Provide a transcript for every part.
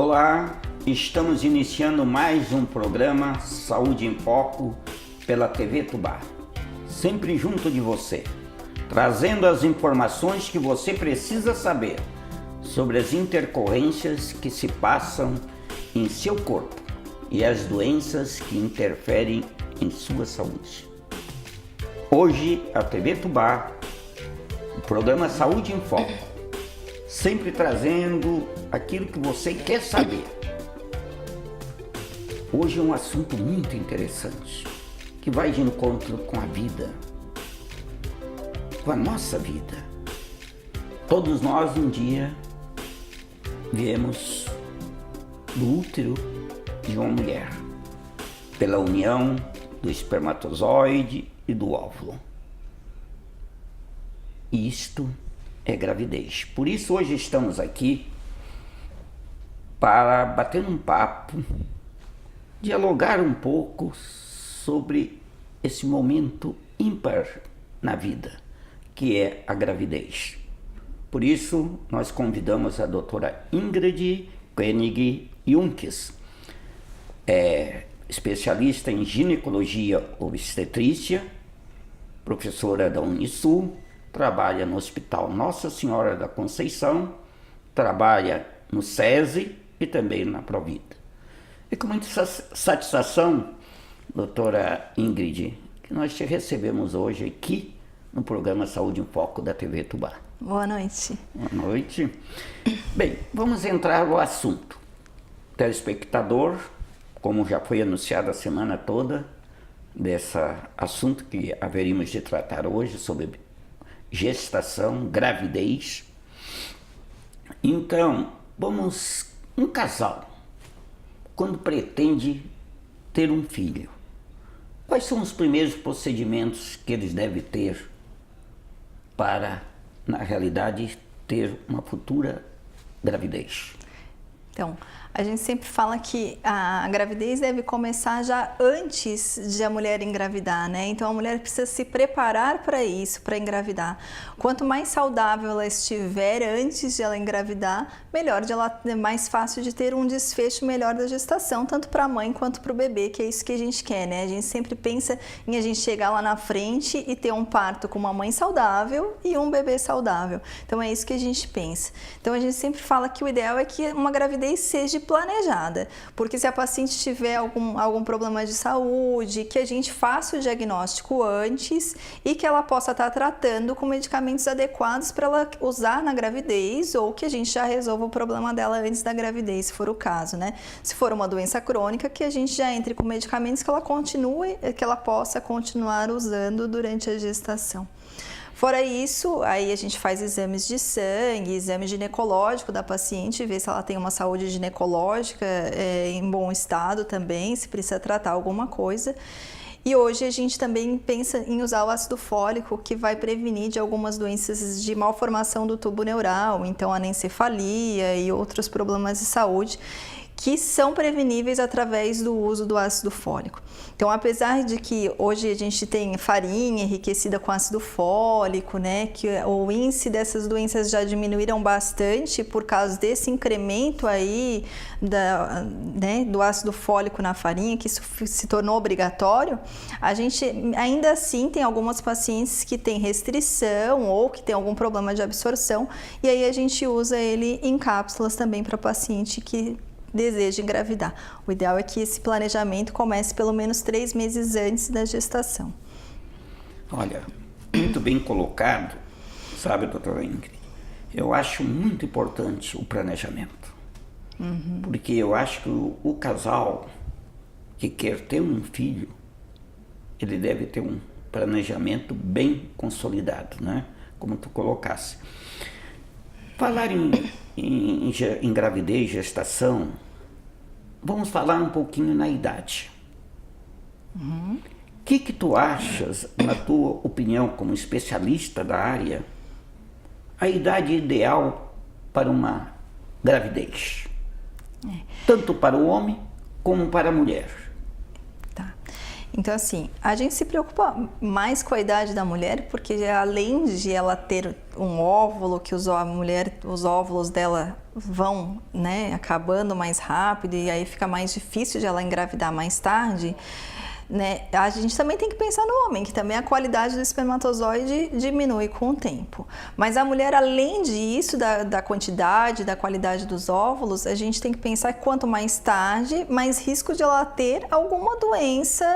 Olá, estamos iniciando mais um programa Saúde em Foco pela TV Tubá, sempre junto de você, trazendo as informações que você precisa saber sobre as intercorrências que se passam em seu corpo e as doenças que interferem em sua saúde. Hoje, a TV Tubá, o programa Saúde em Foco, sempre trazendo aquilo que você quer saber. Hoje é um assunto muito interessante, que vai de encontro com a vida, com a nossa vida. Todos nós um dia viemos do útero de uma mulher, pela união do espermatozoide e do óvulo. E isto é gravidez. Por isso hoje estamos aqui para bater um papo, dialogar um pouco sobre esse momento ímpar na vida, que é a gravidez. Por isso nós convidamos a doutora Ingrid Koenig Junkes, especialista em ginecologia obstetrícia, professora da Unisul, trabalha no Hospital Nossa Senhora da Conceição, trabalha no SESI e também na Provida. E com muita satisfação, doutora Ingrid, que nós te recebemos hoje aqui no programa Saúde em Foco da TV Tubá. Boa noite. Boa noite. Bem, vamos entrar no assunto. Telespectador, como já foi anunciado a semana toda, desse assunto que haveríamos de tratar hoje sobre gestação, gravidez. Então, um casal, quando pretende ter um filho, quais são os primeiros procedimentos que eles devem ter para, na realidade, ter uma futura gravidez? Então, a gente sempre fala que a gravidez deve começar já antes de a mulher engravidar, né? Então a mulher precisa se preparar para isso, para engravidar. Quanto mais saudável ela estiver antes de ela engravidar, melhor, é mais fácil de ter um desfecho melhor da gestação, tanto para a mãe quanto para o bebê, que é isso que a gente quer, né? A gente sempre pensa em a gente chegar lá na frente e ter um parto com uma mãe saudável e um bebê saudável. Então é isso que a gente pensa. Então a gente sempre fala que o ideal é que uma gravidez seja planejada, porque se a paciente tiver algum problema de saúde, que a gente faça o diagnóstico antes e que ela possa estar tratando com medicamentos adequados para ela usar na gravidez, ou que a gente já resolva o problema dela antes da gravidez, se for o caso, né? Se for uma doença crônica, que a gente já entre com medicamentos que ela possa continuar usando durante a gestação. Fora isso, aí a gente faz exames de sangue, exame ginecológico da paciente, ver se ela tem uma saúde ginecológica em bom estado também, se precisa tratar alguma coisa. E hoje a gente também pensa em usar o ácido fólico, que vai prevenir de algumas doenças de malformação do tubo neural, então anencefalia e outros problemas de saúde, que são preveníveis através do uso do ácido fólico. Então, apesar de que hoje a gente tem farinha enriquecida com ácido fólico, né, que o índice dessas doenças já diminuíram bastante por causa desse incremento aí do ácido fólico na farinha, que isso se tornou obrigatório, a gente ainda assim tem algumas pacientes que têm restrição ou que têm algum problema de absorção, e aí a gente usa ele em cápsulas também para paciente que deseja engravidar. O ideal é que esse planejamento comece pelo menos 3 meses antes da gestação. Olha, muito bem colocado, sabe, doutora Ingrid? Eu acho muito importante o planejamento. Porque eu acho que o casal que quer ter um filho, ele deve ter um planejamento bem consolidado, né? Como tu colocasse. Falar em gravidez, gestação, vamos falar um pouquinho na idade. O que tu achas, na tua opinião, como especialista da área, a idade ideal para uma gravidez? Tanto para o homem como para a mulher. Tá. Então, assim, a gente se preocupa mais com a idade da mulher, porque além de ela ter um óvulo, que os óvulos dela vão, né, acabando mais rápido e aí fica mais difícil de ela engravidar mais tarde, né, a gente também tem que pensar no homem, que também a qualidade do espermatozoide diminui com o tempo. Mas a mulher, além disso, da quantidade, da qualidade dos óvulos, a gente tem que pensar que quanto mais tarde, mais risco de ela ter alguma doença,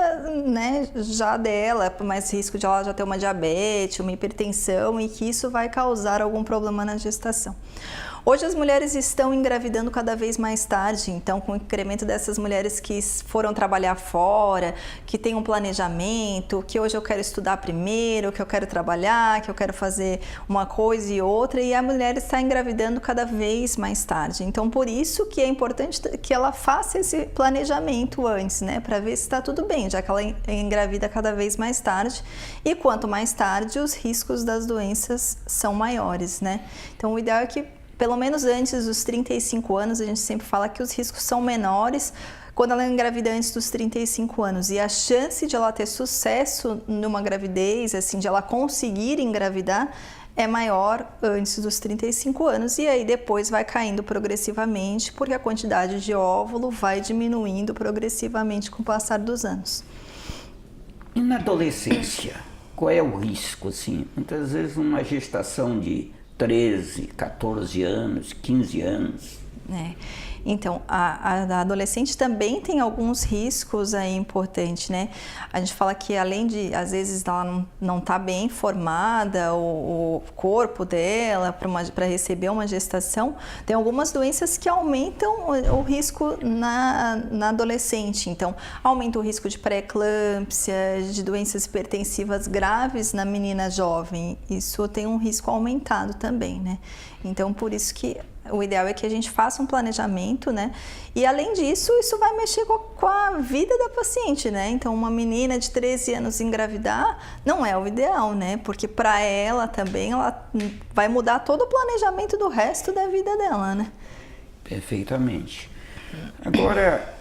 né, já dela, mais risco de ela já ter uma diabetes, uma hipertensão e que isso vai causar algum problema na gestação. Hoje as mulheres estão engravidando cada vez mais tarde, então com o incremento dessas mulheres que foram trabalhar fora, que tem um planejamento, que hoje eu quero estudar primeiro, que eu quero trabalhar, que eu quero fazer uma coisa e outra, e a mulher está engravidando cada vez mais tarde. Então por isso que é importante que ela faça esse planejamento antes, né, para ver se está tudo bem, já que ela engravida cada vez mais tarde, e quanto mais tarde os riscos das doenças são maiores, né. Então o ideal é que pelo menos antes dos 35 anos, a gente sempre fala que os riscos são menores quando ela engravida antes dos 35 anos. E a chance de ela ter sucesso numa gravidez, assim, de ela conseguir engravidar, é maior antes dos 35 anos. E aí depois vai caindo progressivamente, porque a quantidade de óvulo vai diminuindo progressivamente com o passar dos anos. E na adolescência, qual é o risco, assim? Muitas vezes uma gestação de 13, 14 anos, 15 anos. Então, a adolescente também tem alguns riscos aí importantes, né? A gente fala que além de, às vezes, ela não tá bem formada, o corpo dela para receber uma gestação, tem algumas doenças que aumentam o risco na adolescente. Então, aumenta o risco de pré-eclâmpsia, de doenças hipertensivas graves na menina jovem. Isso tem um risco aumentado também, né? Então, por isso que o ideal é que a gente faça um planejamento, né? E além disso, isso vai mexer com a vida da paciente, né? Então, uma menina de 13 anos engravidar não é o ideal, né? Porque para ela também, ela vai mudar todo o planejamento do resto da vida dela, né? Perfeitamente. Agora,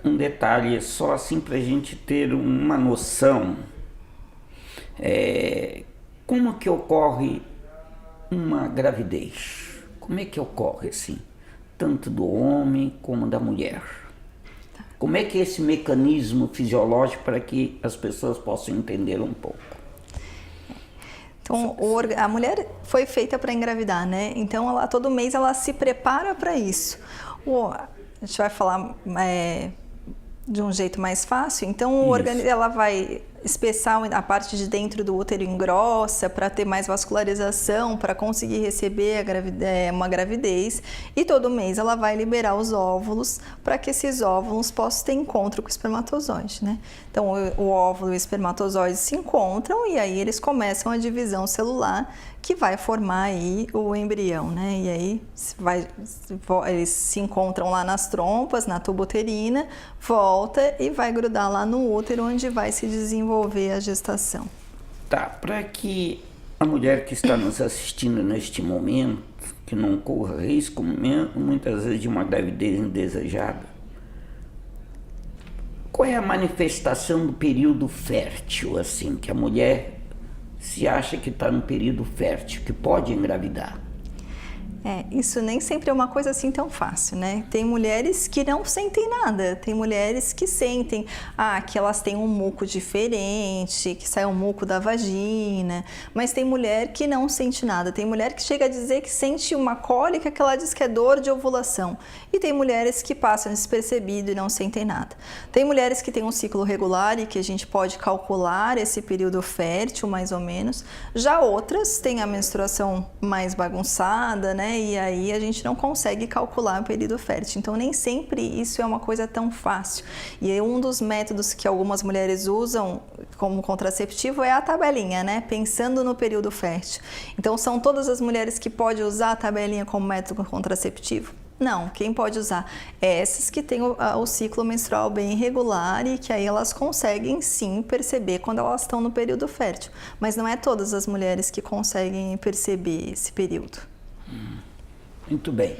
um detalhe só assim para a gente ter uma noção. Como que ocorre uma gravidez? Como é que ocorre assim? Tanto do homem como da mulher. Como é que é esse mecanismo fisiológico para que as pessoas possam entender um pouco? Então, a mulher foi feita para engravidar, né? Então, todo mês ela se prepara para isso. A gente vai falar de um jeito mais fácil. Então, ela vai espessar a parte de dentro do útero engrossa para ter mais vascularização, para conseguir receber uma gravidez. E todo mês ela vai liberar os óvulos para que esses óvulos possam ter encontro com o espermatozoide, né? Então, o óvulo e o espermatozoide se encontram e aí eles começam a divisão celular que vai formar aí o embrião, né? E aí eles se encontram lá nas trompas, na tuba uterina, volta e vai grudar lá no útero, onde vai se desenvolver a gestação. Tá, para que a mulher que está nos assistindo neste momento, que não corra risco, muitas vezes de uma gravidez indesejada, qual é a manifestação do período fértil, assim, que a mulher se acha que está no período fértil, que pode engravidar? Isso nem sempre é uma coisa assim tão fácil, né? Tem mulheres que não sentem nada, tem mulheres que sentem, que elas têm um muco diferente, que sai um muco da vagina, mas tem mulher que não sente nada, tem mulher que chega a dizer que sente uma cólica que ela diz que é dor de ovulação, e tem mulheres que passam despercebido e não sentem nada. Tem mulheres que têm um ciclo regular e que a gente pode calcular esse período fértil, mais ou menos, já outras têm a menstruação mais bagunçada, né? E aí a gente não consegue calcular o período fértil. Então, nem sempre isso é uma coisa tão fácil. E um dos métodos que algumas mulheres usam como contraceptivo é a tabelinha, né? Pensando no período fértil. Então, são todas as mulheres que podem usar a tabelinha como método contraceptivo? Não, quem pode usar? Essas que têm o ciclo menstrual bem irregular e que aí elas conseguem sim perceber quando elas estão no período fértil. Mas não é todas as mulheres que conseguem perceber esse período. Muito bem.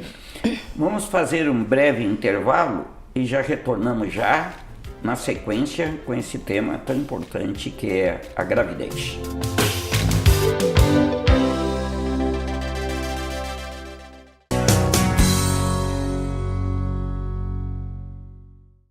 Vamos fazer um breve intervalo e já retornamos na sequência com esse tema tão importante que é a gravidez.